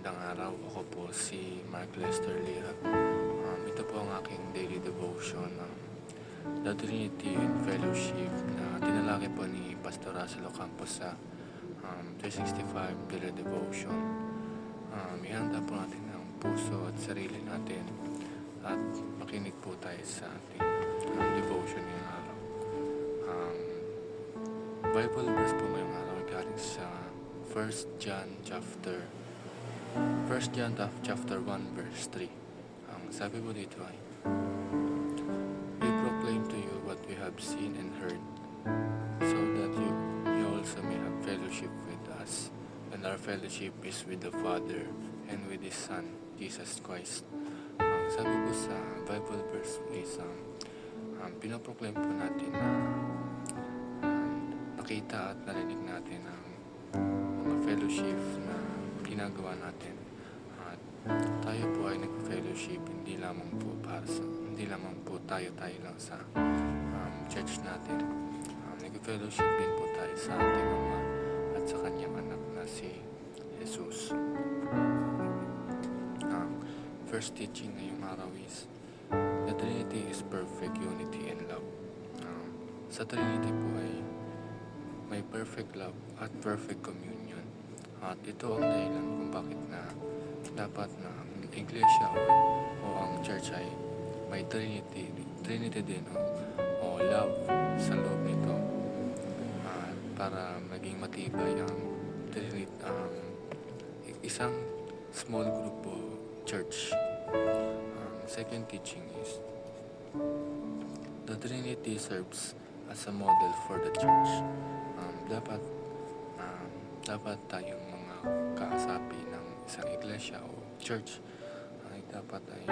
Magandang araw. Ako po si Mark Lester Lira. Ito po ang aking daily devotion ng The Trinity and Fellowship na tinalaki po ni Pastor Russell Ocampo sa 365 Daily Devotion. Ihanda po natin ang puso at sarili natin at makinig po tayo sa ating devotion ngayong araw. Bible verse po ngayong araw galing sa 1 John chapter 1 verse 3. Ang sabi po dito ay, We proclaim to you what we have seen and heard, so that you also may have fellowship with us. And our fellowship is with the Father and with His Son, Jesus Christ. Ang sabi po sa Bible verse is, pinoproclaim po natin na nakita at narinig natin ang mga fellowship na ginagawa natin. At tayo po ay nag-fellowship hindi lamang po tayo lang sa church natin. Nag-fellowship din po tayo sa ating Ama at sa kanyang anak na si Jesus. First teaching ngayong araw is the Trinity is perfect unity and love. Sa Trinity po ay may perfect love at perfect communion. At ito ang dahilan kung bakit na dapat na ang iglesia o ang church ay may Trinity din o love sa loob nito. At para maging matibay ang isang small group o church. Second teaching is the Trinity serves as a model for the church. Dapat tayong mga kaasapi ng isang iglesia o church ay dapat ay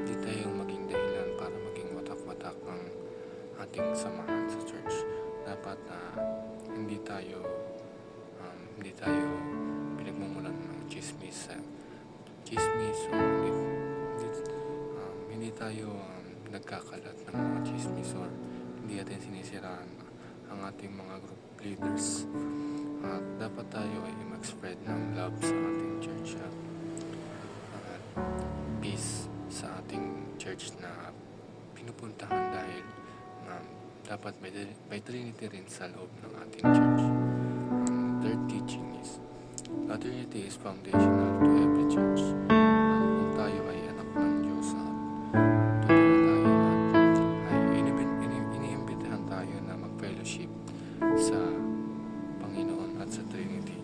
hindi tayo maging dahilan para maging watak-watak ang ating samahan sa church. Dapat hindi tayo pinagmumulan ng chismis o hindi tayo nagkakalat ng mga chismis or hindi natin sinisiraan ang ating mga group leaders. At dapat tayo ay mag-spread ng love sa ating church at peace sa ating church na pinupuntahan dahil dapat may Trinity rin sa loob ng ating church. Third teaching is Trinity is foundational to every church. Kung tayo ay anak ng Diyos at totoo tayo at ay iniimbitahan tayo na mag-fellowship sa Panginoon at sa Trinity.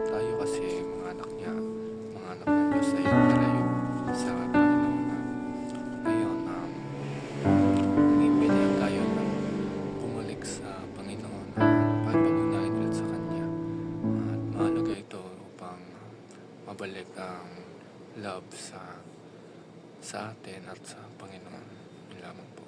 Tayo kasi mga anak niya, mga anak ng Diyos ay nalayo sa Panginoon na ngayon iniimbitahan tayo na bumalik sa Panginoon at pagpagunayan ulit sa Kanya. At mahalaga ito upang mabalik ang love sa atin at sa Panginoon. Yun lamang po.